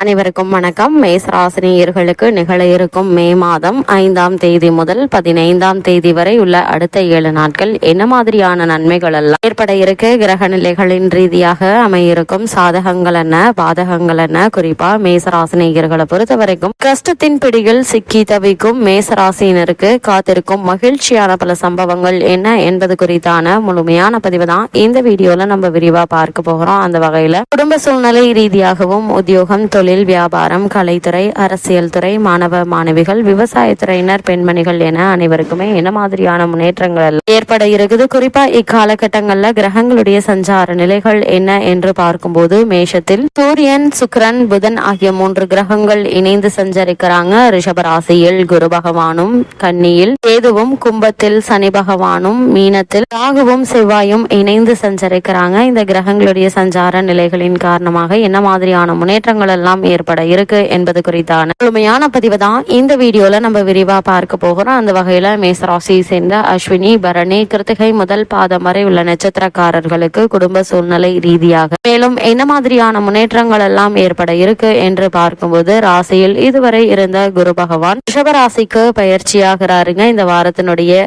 அனைவருக்கும் வணக்கம். மேசராசினியர்களுக்கு நிகழ இருக்கும் மே மாதம் 5ஆம் தேதி முதல் 15ஆம் தேதி வரை உள்ள அடுத்த 7 நாட்கள் என்ன மாதிரியான நன்மைகள் எல்லாம் ஏற்பட இருக்கு, கிரக நிலைகளின் ரீதியாக அமையிருக்கும் சாதகங்கள் என்ன, பாதகங்கள் என்ன, குறிப்பா மேசராசினியர்களை பொறுத்த வரைக்கும் கஷ்டத்தின் பிடியில் சிக்கி தவிக்கும் மேசராசினருக்கு காத்திருக்கும் மகிழ்ச்சியான பல சம்பவங்கள் என்ன என்பது குறித்தான முழுமையான பதிவு தான் இந்த வீடியோல நம்ம விரிவா பார்க்க போகிறோம். அந்த வகையில குடும்ப சூழ்நிலை ரீதியாகவும் உத்தியோகம், தொழில், வியாபாரம், கலைத்துறை, அரசியல் துறை, மாணவ மாணவிகள், விவசாயத்துறையினர், பெண்மணிகள் என அனைவருக்குமே என்ன மாதிரியான முன்னேற்றங்கள் ஏற்பட இருக்குது, குறிப்பா இக்காலகட்டங்கள்ல கிரகங்களுடைய சஞ்சார நிலைகள் என்ன என்று பார்க்கும்போது மேஷத்தில் சூரியன், சுக்கிரன், புதன் ஆகிய 3 கிரகங்கள் இணைந்து சஞ்சரிக்கிறாங்க. ரிஷபராசியில் குரு பகவானும், கன்னியில் கேதுவும், கும்பத்தில் சனி பகவானும், மீனத்தில் ராகுவும் செவ்வாயும் இணைந்து சஞ்சரிக்கிறாங்க. இந்த கிரகங்களுடைய சஞ்சார நிலைகளின் காரணமாக என்ன மாதிரியான முன்னேற்றங்கள் எல்லாம் ஏற்பட இருக்கு என்பது குறித்தான முழுமையான பதிவு தான் இந்த வீடியோல நம்ம விரிவா பார்க்க போகிறோம். அந்த வகையில மேசராசியை சேர்ந்த அஸ்வினி, பரணி, கிருத்திகை முதல் பாதம் வரை உள்ள நட்சத்திரக்காரர்களுக்கு குடும்ப சூழ்நிலை ரீதியாக மேலும் என்ன மாதிரியான முன்னேற்றங்கள் எல்லாம் ஏற்பட இருக்கு என்று பார்க்கும்போது ராசியில் இதுவரை இருந்த குரு பகவான் ரிஷபராசிக்கு பயிற்சியாகிறாருங்க. இந்த வாரத்தினுடைய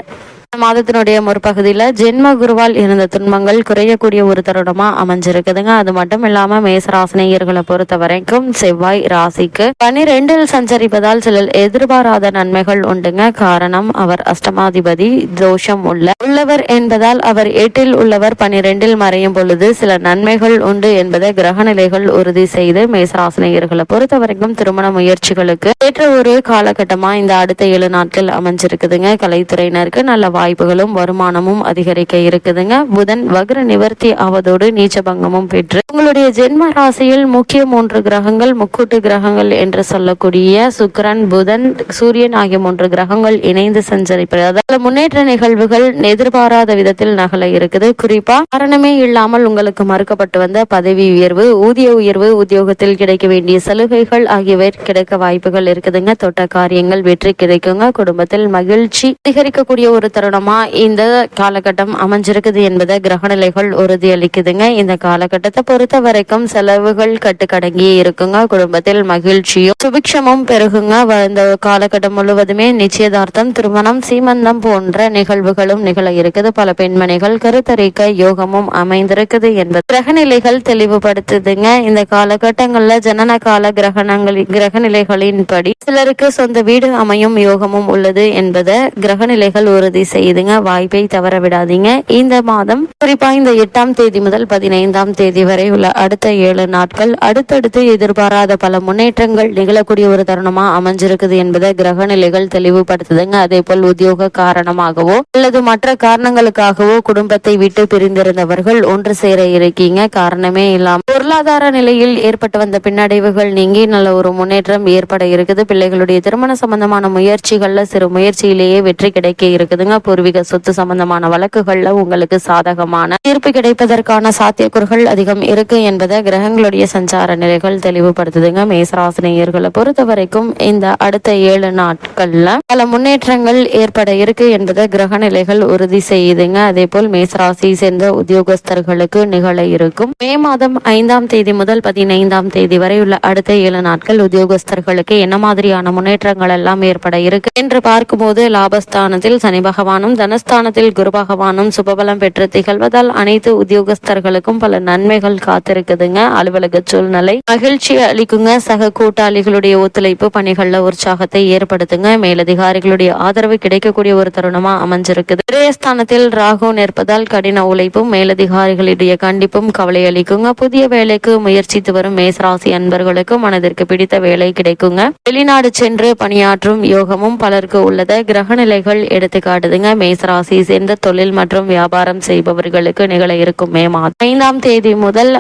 மாதத்தினுடைய முற்பகுதியில ஜென்ம குருவால் இருந்த துன்பங்கள் குறையக்கூடிய ஒரு தருணமா அமைஞ்சிருக்குதுங்க. அது மட்டும் இல்லாம மேசராசினியர்களை பொறுத்த வரைக்கும் செவ்வாய் ராசிக்கு 12 சஞ்சரிப்பதால் சில எதிர்பாராத நன்மைகள் உண்டுங்க. காரணம், அவர் அஷ்டமாதிபதி தோஷம் உள்ளவர் என்பதால் அவர் 8 உள்ளவர் 12 மறையும் பொழுது சில நன்மைகள் உண்டு என்பதை கிரக நிலைகள் உறுதி செய்து மேசராசினியர்களை பொறுத்த வரைக்கும் திருமண முயற்சிகளுக்கு ஏற்ற ஒரு காலகட்டமா இந்த அடுத்த 7 நாட்கள் அமைஞ்சிருக்குதுங்க. கலைத்துறையினருக்கு நல்ல வாய்ப்புகளும் வருமானமும் அதிகரிக்க இருக்குதுங்க. புதன் வக்ர நிவர்த்தி ஆவதோடு நீச்சபங்கமும் பெற்று உங்களுடைய ஜென்ம ராசியில் முக்கிய 3 கிரகங்கள், முக்கூட்டு கிரகங்கள் என்று சொல்லக்கூடிய சுக்கிரன், புதன், சூரியன் ஆகிய 3 கிரகங்கள் இணைந்து சஞ்சரிப்பது அதாவது முன்னேற்ற நிகழ்வுகள் எதிர்பாராத விதத்தில் நகல இருக்குது. குறிப்பா காரணமே இல்லாமல் உங்களுக்கு மறுக்கப்பட்டு வந்த பதவி உயர்வு, ஊதிய உயர்வு, உத்தியோகத்தில் கிடைக்க வேண்டிய சலுகைகள் ஆகியவை கிடைக்க வாய்ப்புகள் இருக்குதுங்க. தொட்ட காரியங்கள் வெற்றி கிடைக்குங்க. குடும்பத்தில் மகிழ்ச்சி அதிகரிக்கக்கூடிய ஒரு தருணமா இந்த காலகட்டம் அமைஞ்சிருக்குது என்பதை கிரகநிலைகள் உறுதியளிக்குதுங்க. இந்த காலகட்டத்தை பொறுத்த வரைக்கும் செலவுகள் கட்டுக்கடங்கி இருக்குங்க. குடும்பத்தில் மகிழ்ச்சியும் சுபிக்ஷமும் பெருகுங்க. இந்த காலகட்டம் முழுவதுமே நிச்சயதார்த்தம், திருமணம், சீமந்தம் போன்ற நிகழ்வுகளும் நிகழ இருக்குது. பல பெண்மணிகள் கருத்தரிக்க யோகமும் அமைந்திருக்குது என்பது கிரகநிலைகள் தெளிவுபடுத்துதுங்க. இந்த காலகட்டங்கள்ல ஜனன கால கிரகநிலைகளின்படி சிலருக்கு சொந்த வீடு அமையும் யோகமும் உள்ளது என்பதை கிரகநிலைகள் உறுதி செய்யுதுங்க. வாய்ப்பை தவற விடாதீங்க. இந்த மாதம் குறிப்பா இந்த 8ஆம் தேதி முதல் 15ஆம் தேதி வரை உள்ள அடுத்த 7 நாட்கள் அடுத்தடுத்து எதிர்பாராத பல முன்னேற்றங்கள் நிகழக்கூடிய ஒரு தருணமா அமைஞ்சிருக்குது என்பதை கிரக நிலைகள் தெளிவுபடுத்துதுங்க. அதே போல் உத்தியோக காரணமாகவோ அல்லது மற்ற காரணங்களுக்காகவோ குடும்பத்தை விட்டு பிரிந்திருந்தவர்கள் ஒன்று சேர இருக்கீங்க. காரணமே இல்லாம பொருளாதார நிலையில் ஏற்பட்டு வந்த பின்னடைவுகள் நீங்கி நல்ல ஒரு முன்னேற்றம் ஏற்பட இருக்குது. பிள்ளைகளுடைய திருமண சம்பந்தமான முயற்சிகள்ல சிறு முயற்சியிலேயே வெற்றி கிடைக்க இருக்குதுங்க. பூர்வீக சொத்து சம்பந்தமான வழக்குகள்ல உங்களுக்கு சாதகமான தீர்ப்பு கிடைப்பதற்கான சாத்தியக்கூறுகள் அதிகம் இருக்கு என்பதை கிரகங்களுடைய சஞ்சார நிலைகள் தெளிவுபடுத்துதுங்க. மேசராசினியர்களை பொறுத்த வரைக்கும் இந்த அடுத்த 7 நாட்கள்ல பல முன்னேற்றங்கள் ஏற்பட இருக்கு என்பதை கிரக நிலைகள் உறுதி செய்யுதுங்க. அதே போல் மேசராசியை சேர்ந்த உத்தியோகஸ்தர்களுக்கு நிகழ இருக்கும் மே மாதம் 5ஆம் தேதி முதல் 15ஆம் தேதி வரை உள்ள அடுத்த 7 நாட்கள் உத்தியோகஸ்தர்களுக்கு என்ன மாதிரியான முன்னேற்றங்கள் எல்லாம் ஏற்பட இருக்கு என்று பார்க்கும்போது லாபஸ்தானத்தில் சனி பகவானும், தனஸ்தானத்தில் குரு பகவானும் சுபபலம் பெற்று திகழ்வதால் அனைத்து உத்தியோகஸ்தர்களுக்கும் பல நன்மைகள் காத்திருக்குதுங்க. அலுவலக சூழ்நிலை மகிழ்ச்சி அளிக்குங்க. சக கூட்டாளிகளுடைய ஒத்துழைப்பு பணிகள்ல உற்சாகத்தை ஏற்படுத்துங்க. மேலதிகாரிகளுடைய ஆதரவு கிடைக்கக்கூடிய ஒரு தருணமா அமைஞ்சிருக்குது. விரயஸ்தானத்தில் ராகு நிற்பதால் கடின உழைப்பும் மேலதிகாரிகளுடைய கண்டிப்பும் கவலை அளிக்குங்க. புதிய வேலைக்கு முயற்சித்து வரும் மேசராசி அன்பர்களுக்கு மனதிற்கு பிடித்த வேலை கிடைக்குங்க. வெளிநாடு சென்று பணியாற்றும் யோகமும் பலருக்கு உள்ளத கிரகநிலைகள் எடுத்து காட்டுதுங்க. மேசராசியை சேர்ந்த தொழில் மற்றும் வியாபாரம் செய்பவர்களுக்கு நிகழ இருக்கும் மே மாதம் 5ஆம் தேதி முதல்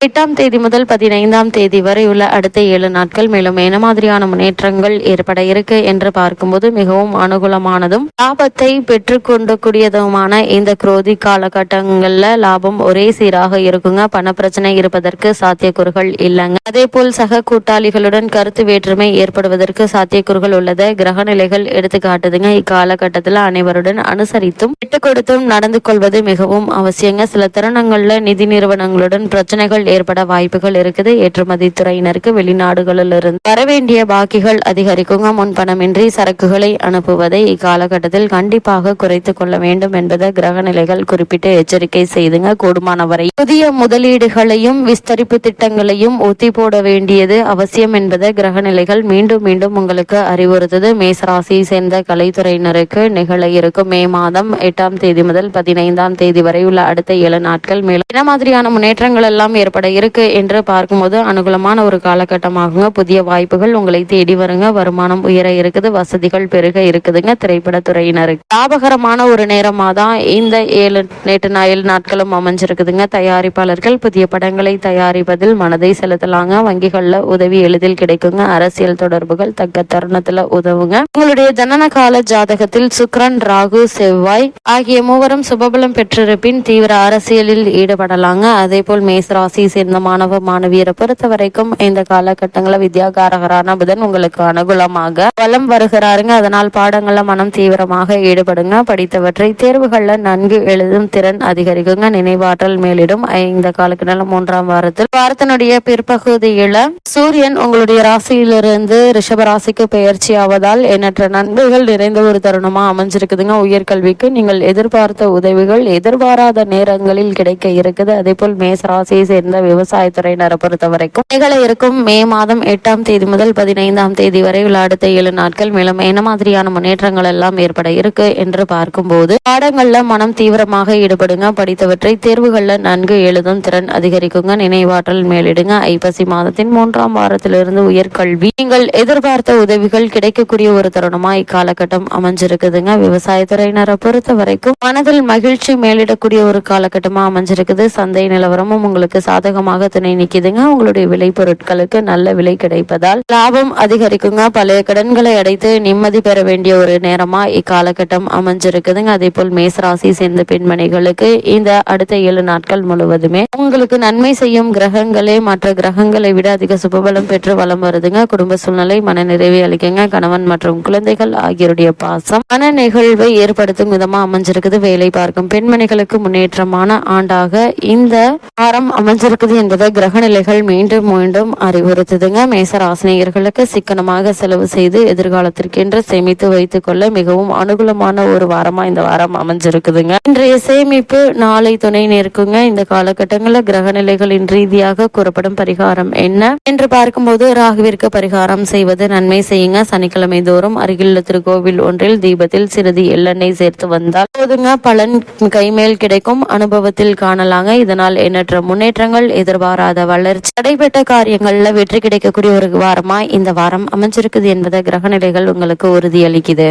8ஆம் தேதி முதல் 15ஆம் தேதி வரை உள்ள அடுத்த 7 நாட்கள் மேலும் என்ன மாதிரியான முன்னேற்றங்கள் ஏற்பட இருக்கு என்று பார்க்கும்போது மிகவும் அனுகூலமானதும் லாபத்தை பெற்றுக்கொண்டு கூடியதுமான இந்த குரோதி காலகட்டங்கள்ல லாபம் ஒரே சீராக இருக்குங்க. பண பிரச்சனை இருப்பதற்கு சாத்தியக்கூறுகள் இல்லைங்க. அதே போல் சக கூட்டாளிகளுடன் கருத்து வேற்றுமை ஏற்படுவதற்கு சாத்தியக்கூறுகள் உள்ளதை கிரக நிலைகள் எடுத்து காட்டுதுங்க. இக்காலகட்டத்தில் அனைவருடன் அனுசரித்தும் விட்டு கொடுத்தும் நடந்து கொள்வது மிகவும் அவசியங்க. சில தருணங்கள்ல நிதி நிறுவனங்களுடன் பிரச்சனைகள் ஏற்பட வாய்ப்புகள் இருக்குது. ஏற்றுமதி துறையினருக்கு வெளிநாடுகளிலிருந்து வரவேண்டிய பாக்கிகள் அதிகரிக்குங்க. முன்பணமின்றி சரக்குகளை அனுப்புவதை இக்காலகட்டத்தில் கண்டிப்பாக குறைத்துக் கொள்ள வேண்டும் என்பதை கிரக நிலைகள் குறிப்பிட்டு எச்சரிக்கை செய்துங்க. கூடுமான வரை புதிய முதலீடுகளையும் விஸ்தரிப்பு திட்டங்களையும் ஒத்தி போட வேண்டியது அவசியம் என்பதை கிரக நிலைகள் மீண்டும் மீண்டும் உங்களுக்கு அறிவுறுத்தது. மேசராசியை சேர்ந்த கலைத்துறையினருக்கு நிகழ இருக்கும் மே மாதம் 8ஆம் தேதி முதல் 15ஆம் தேதி வரை உள்ள அடுத்த 7 நாட்கள் மேலும் என்ன மாதிரியான முன்னேற்றங்கள் எல்லாம் ஏற்பட இருக்கு என்று பார்க்கும்போது அனுகூலமான ஒரு காலகட்டமாகுங்க. புதிய வாய்ப்புகள் உங்களை தேடி வருங்க. வருமானம் உயர இருக்குது. வசதிகள் பெருக இருக்குதுங்க. திரைப்பட துறையினருக்கு லாபகரமான ஒரு நேரமா தான் இந்த 7 நாட்களும் அமைஞ்சிருக்குதுங்க. தயாரிப்பாளர்கள் புதிய படங்களை தயாரிப்பதில் மனதை செலுத்தலாங்க. வங்கிகள்ல உதவி எளிதில் கிடைக்குங்க. அரசியல் தொடர்புகள் தக்க தருணத்துல உதவுங்க. உங்களுடைய ஜனன கால ஜாதகத்தில் சுக்கிரன், ராகு, செவ்வாய் ஆகிய மூவரும் சுபபலம் பெற்றிருப்பின் தீவிர அரசியலில் ஈடுபடலாங்க. அதே போல் மேசராசி சேர்ந்த மாணவ மாணவியரை பொறுத்த வரைக்கும் இந்த காலகட்டங்களில் வித்யாகாரகரான புதன் உங்களுக்கு அனுகூலமாக வலம் வருகிறாருங்க. அதனால் பாடங்கள்ல மனம் தீவிரமாக ஈடுபடுங்க. படித்தவற்றை தேர்வுகள்ல நன்கு எழுதும் திறன் அதிகரிக்குங்க. நினைவாற்றல் மேலிடும். இந்த காலகட்டத்தில் 3ஆம் வாரத்தினுடைய பிற்பகுதியில சூரியன் உங்களுடைய ராசியிலிருந்து ரிஷபராசிக்கு பெயர்ச்சி ஆவதால் எண்ணற்ற நன்மைகள் நிறைந்த ஒரு தருணமா அமைஞ்சிருக்குதுங்க. உயர்கல்விக்கு நீங்கள் எதிர்பார்த்த உதவிகள் எதிர்பாராத நேரங்களில் கிடைக்க இருக்குது. அதே போல் மேசராசியை சேர்ந்த விவசாயத்துறையினரை பொறுத்த வரைக்கும் நிகழ இருக்கும் மே மாதம் 8ஆம் தேதி முதல் 15ஆம் தேதி வரை உள்ள அடுத்த 7 நாட்கள் மேலும் என்ன மாதிரியான முன்னேற்றங்கள் எல்லாம் ஏற்பட இருக்கு என்று பார்க்கும்போது பாடங்கள்ல மனம் தீவிரமாக ஈடுபடுங்க. படித்தவற்றை தேர்வுகள்ல நன்கு எழுதும் திறன் அதிகரிக்குங்க. நினைவாற்றல் மேலிடுங்க. ஐப்பசி மாதத்தின் 3ஆம் வாரத்திலிருந்து உயர்கல்வி நீங்கள் எதிர்பார்த்த உதவிகள் கிடைக்கக்கூடிய ஒரு தருணமா இக்காலகட்டம் அமைஞ்சிருக்குதுங்க. விவசாயத்துறையினரை பொறுத்த வரைக்கும் மனதில் மகிழ்ச்சி மேலிடக்கூடிய ஒரு காலகட்டமா அமைஞ்சிருக்குது. சந்தை நிலவரமும் உங்களுக்கு சாதகமாக துணை நிக்குதுங்க. உங்களுடைய விலை பொருட்களுக்கு நல்ல விலை கிடைப்பதால் லாபம் அதிகரிக்குங்க. பழைய கடன்களை அடைத்து நிம்மதி பெற வேண்டிய ஒரு நேரமா இக்காலகட்டம் அமைஞ்சிருக்குதுங்க. அதே போல் மேசராசி சேர்ந்த பெண்மணிகளுக்கு இந்த அடுத்த 7 நாட்கள் முழுவதுமே உங்களுக்கு நன்மை செய்யும் கிரகங்களே மற்ற கிரகங்களை விட அதிக சுபபலம் பெற்று வலம் வருதுங்க. குடும்ப சூழ்நிலை மன நிறைவை அளிக்குங்க. கணவன் மற்றும் குழந்தைகள் ஆகியோருடைய பாசம் மன நிகழ்வை ஏற்படுத்தும் விதமா அமைஞ்சிருக்குது. வேலை பார்க்கும் பெண்மணிகளுக்கு முன்னேற்றமான ஆண்டாக இந்த வாரம் அமைஞ்சிருக்குது என்பதை கிரக நிலைகள் மீண்டும் மீண்டும் அறிவுறுத்துதுங்க. மேசராசினியர்களுக்கு சிக்கனமாக செலவு செய்து எதிர்காலத்திற்கென்று சேமித்து வைத்துக் கொள்ள மிகவும் அனுகூலமான ஒரு வாரமா இந்த வாரம் அமைஞ்சிருக்குதுங்க. இன்றைய சேமிப்பு நாளை துணை நிற்குங்க. இந்த காலகட்டங்களில் கிரக நிலைகளின் ரீதியாக கூறப்படும் பரிகாரம் என்ன என்று பார்க்கும்போது ராகுவிற்கு பரிகாரம் செய்வது நன்மை செய்யுங்க. சனிக்கிழமை தோறும் அருகிலுள்ள திருக்கோவில் ஒன்றில் தீபத்தில் சிறிது எள்ளெண்ணெய் சேர்த்து வந்தால் போதுங்க. பலன் கைமேல் கிடைக்கும். அனுபவத்தில் காணலாங்க. இதனால் எண்ணற்ற முன்னேற்றங்கள் எதிர்பாராத வளர்ச்சி தடைபெற்ற காரியங்கள்ல வெற்றி கிடைக்கக்கூடிய ஒரு வாரமா இந்த வாரம் அமைஞ்சிருக்குது என்பதை கிரக நிலைகள் உங்களுக்கு உறுதியளிக்குது.